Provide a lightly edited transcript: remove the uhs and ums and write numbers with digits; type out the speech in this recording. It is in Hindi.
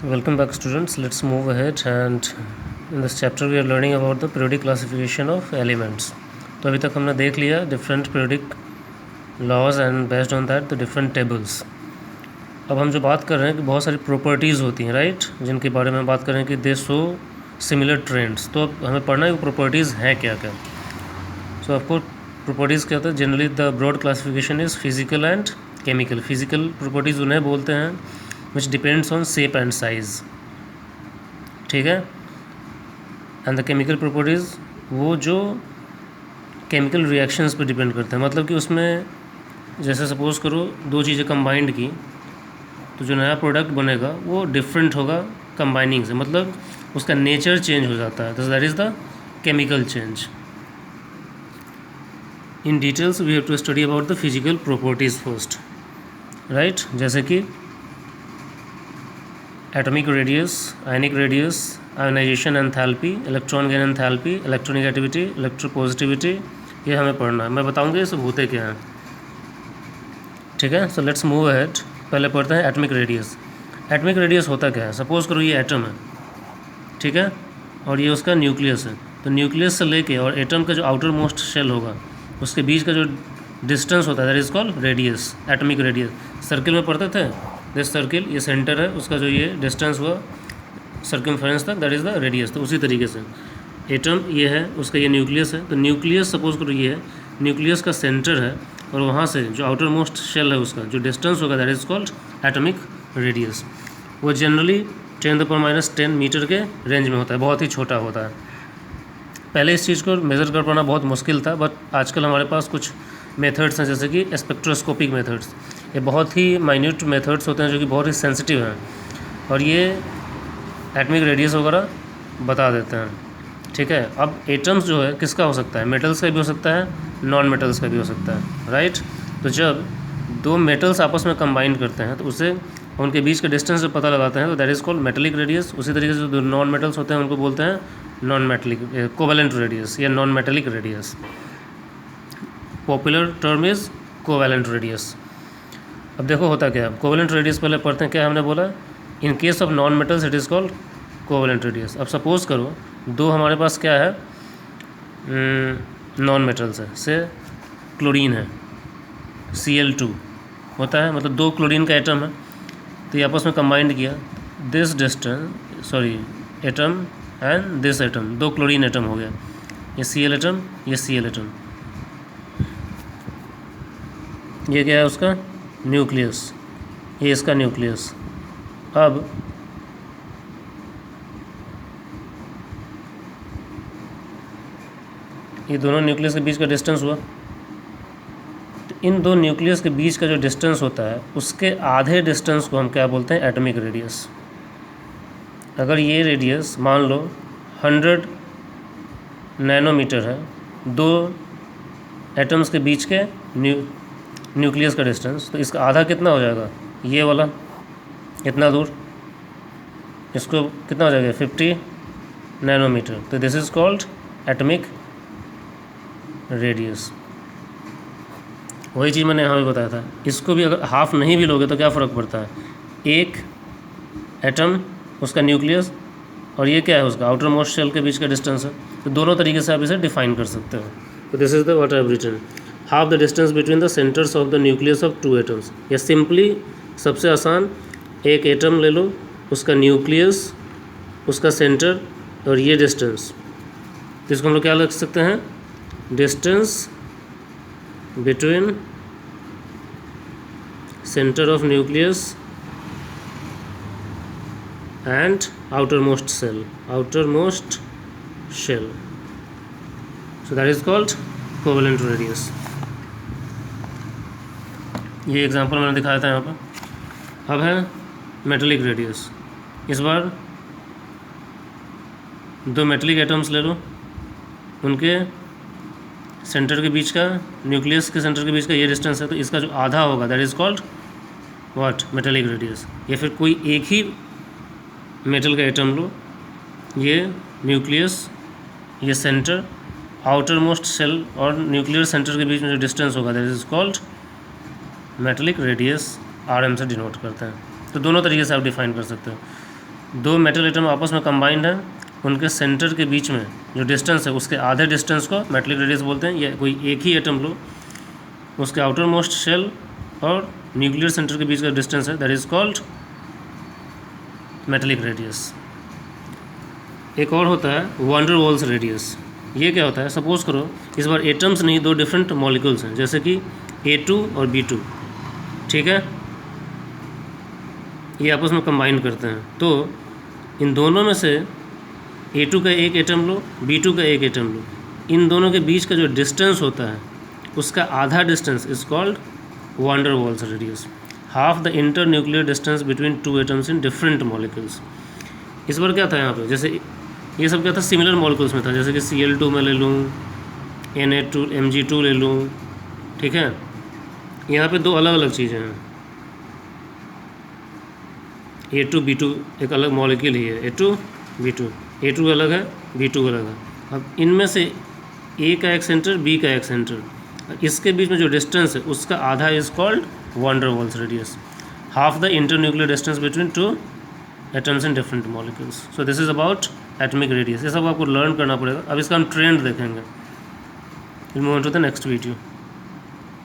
Welcome back students. Let's move ahead, and in this chapter we are learning about the periodic classification of elements. तो अभी तक हमने देख लिया different periodic laws and based on that the different tables. अब हम जो बात कर रहे हैं कि बहुत सारी प्रॉपर्टीज़ होती हैं राइट, जिनके बारे में बात कर रहे हैं कि दे शो सिमिलर ट्रेंड्स. तो अब हमें पढ़ना है कि प्रॉपर्टीज़ हैं क्या क्या. सो आपको प्रॉपर्टीज़ क्या होता है. Generally the broad classification is physical and chemical. Physical properties उन्हें बोलते हैं which depends on shape and size. ठीक है. एंड द केमिकल प्रॉपर्टीज़ वो जो केमिकल रिएक्शंस पे डिपेंड करते हैं. मतलब कि उसमें जैसे सपोज़ करो दो चीज़ें कंबाइंड की तो जो नया प्रोडक्ट बनेगा वो डिफरेंट होगा कंबाइनिंग से. मतलब उसका नेचर चेंज हो जाता है. That is the chemical change. In details we have to study about the physical properties first right. जैसे कि atomic radius, ionic radius, ionization enthalpy, electron gain enthalpy, electronegativity, electropositivity, ये हमें पढ़ना है. मैं बताऊंगा ये सब होते क्या हैं. ठीक है. So let's move ahead. पहले पढ़ते हैं एटॉमिक रेडियस. एटॉमिक रेडियस होता क्या है. सपोज़ करो ये एटम है, ठीक है, और ये उसका न्यूक्लियस है. तो न्यूक्लियस से लेके और एटम का जो आउटर मोस्ट शेल होगा उसके बीच का जो डिस्टेंस होता है that is called radius. Atomic radius circle में पढ़ते थे. दिस सर्किल ये सेंटर है, उसका जो ये डिस्टेंस हुआ सर्कमफेरेंस तक दैट इज़ द रेडियस. तो उसी तरीके से एटम ये है, उसका ये न्यूक्लियस है. तो न्यूक्लियस सपोज करो ये है, न्यूक्लियस का सेंटर है और वहाँ से जो आउटर मोस्ट शेल है उसका जो डिस्टेंस होगा that is called atomic radius. वो जनरली 10⁻⁻10 मीटर के रेंज में होता है. बहुत ही छोटा होता है. पहले इस चीज़ को मेज़र कर पाना बहुत मुश्किल था, बट आजकल हमारे पास कुछ मेथड्स हैं जैसे कि स्पेक्ट्रोस्कोपिक मेथड्स. ये बहुत ही माइन्यूट मेथड्स होते हैं जो कि बहुत ही सेंसिटिव हैं और ये एटॉमिक रेडियस वगैरह बता देते हैं. ठीक है. अब एटम्स जो है किसका हो सकता है. मेटल्स का भी हो सकता है, नॉन मेटल्स का भी हो सकता है राइट. तो जब दो मेटल्स आपस में कंबाइन करते हैं तो उसे उनके बीच का डिस्टेंस जब पता लगाते हैं तो that is called metallic radius. उसी तरीके से जो नॉन मेटल्स होते हैं उनको बोलते हैं नॉन मेटेलिक कोवेलेंट रेडियस या non metallic radius. Popular term is covalent radius. अब देखो होता क्या है. कोवेलेंट रेडियस पहले पढ़ते हैं. क्या हमने बोला. In case of non metals it is called covalent radius. अब सपोज़ करो दो हमारे पास क्या है नॉन मेटल्स है. से क्लोरीन है, Cl2 होता है. मतलब दो क्लोरीन का एटम है तो ये आपस में कंबाइंड किया. This distance atom and this atom, दो क्लोरीन एटम हो गया. ये Cl एटम, ये Cl एटम. ये क्या है उसका न्यूक्लियस, ये इसका न्यूक्लियस. अब ये दोनों न्यूक्लियस के बीच का डिस्टेंस हुआ. तो इन दो न्यूक्लियस के बीच का जो डिस्टेंस होता है उसके आधे डिस्टेंस को हम क्या बोलते हैं एटॉमिक रेडियस. अगर ये रेडियस मान लो 100 नैनोमीटर है, दो एटम्स के बीच के न्यूक्लियस का डिस्टेंस, तो इसका आधा कितना हो जाएगा. ये वाला इतना दूर, इसको कितना हो जाएगा 50 नैनोमीटर. तो this is called atomic radius. वही चीज़ मैंने यहाँ भी बताया था. इसको भी अगर हाफ नहीं भी लोगे तो क्या फ़र्क पड़ता है. एक एटम उसका न्यूक्लियस और ये क्या है उसका आउटर मोस्ट शेल के बीच का डिस्टेंस है. तो दोनों तरीके से आप इसे डिफाइन कर सकते हो. तो this is the what I have written. Half the distance between the centres of the nucleus of two atoms. या सिंपली सबसे आसान एक एटम ले लो, उसका न्यूक्लियस, उसका सेंटर और ये डिस्टेंस. तो इसको हम लोग क्या लिख सकते हैं. Distance between centre of nucleus and outer most shell. So that is called covalent radius. ये एग्जांपल मैंने दिखाया था यहाँ पर. अब है मेटेलिक रेडियस. इस बार दो मेटेलिक एटम्स ले लो, उनके सेंटर के बीच का, न्यूक्लियस के सेंटर के बीच का ये डिस्टेंस है. तो इसका जो आधा होगा that is called what metallic radius. या फिर कोई एक ही मेटल का एटम लो, ये न्यूक्लियस, ये सेंटर, आउटर मोस्ट शेल और न्यूक्लियर सेंटर के बीच में जो डिस्टेंस होगा that is called metallic radius. RM से डिनोट करते हैं. तो दोनों तरीके से आप डिफाइन कर सकते हो. दो मेटल एटम आपस में कंबाइंड है, उनके सेंटर के बीच में जो डिस्टेंस है उसके आधे डिस्टेंस को मेटलिक रेडियस बोलते हैं। या कोई एक ही एटम लो, उसके आउटर मोस्ट शेल और न्यूक्लियर सेंटर के बीच का डिस्टेंस है, that is called metallic radius. एक और होता है वान डेर वाल्स रेडियस। ये क्या होता है, सपोज करो इस बार एटम्स नहीं, दो डिफरेंट मॉलिक्यूल्स हैं, जैसे कि A2 और B2, ठीक है, ये आपस में कंबाइन करते हैं। तो इन दोनों में से A2 का एक एटम लो, B2 का एक एटम लो, इन दोनों के बीच का जो डिस्टेंस होता है उसका आधा distance is called van der Waals radius, half the inter nuclear distance between two atoms in different molecules. इस बार क्या था यहाँ पे, जैसे ये सब क्या था, सिमिलर मॉलिक्यूल्स में था, जैसे कि Cl2 में ले लूँ, Na2 Mg2 ले लूँ, ठीक है। यहाँ पे दो अलग अलग चीज़ें हैं, A2 B2 एक अलग मॉलिक्यूल ही है, A2 B2, A2 अलग है, B2 अलग है। अब इनमें से A का एक सेंटर, B का एक सेंटर, इसके बीच में जो डिस्टेंस है उसका आधा is called van der Waals radius, half the internuclear distance between two atoms in different molecules. So this is about atomic radius. ये सब आपको लर्न करना पड़ेगा। अब इसका हम ट्रेंड देखेंगे। Will move on to the next video.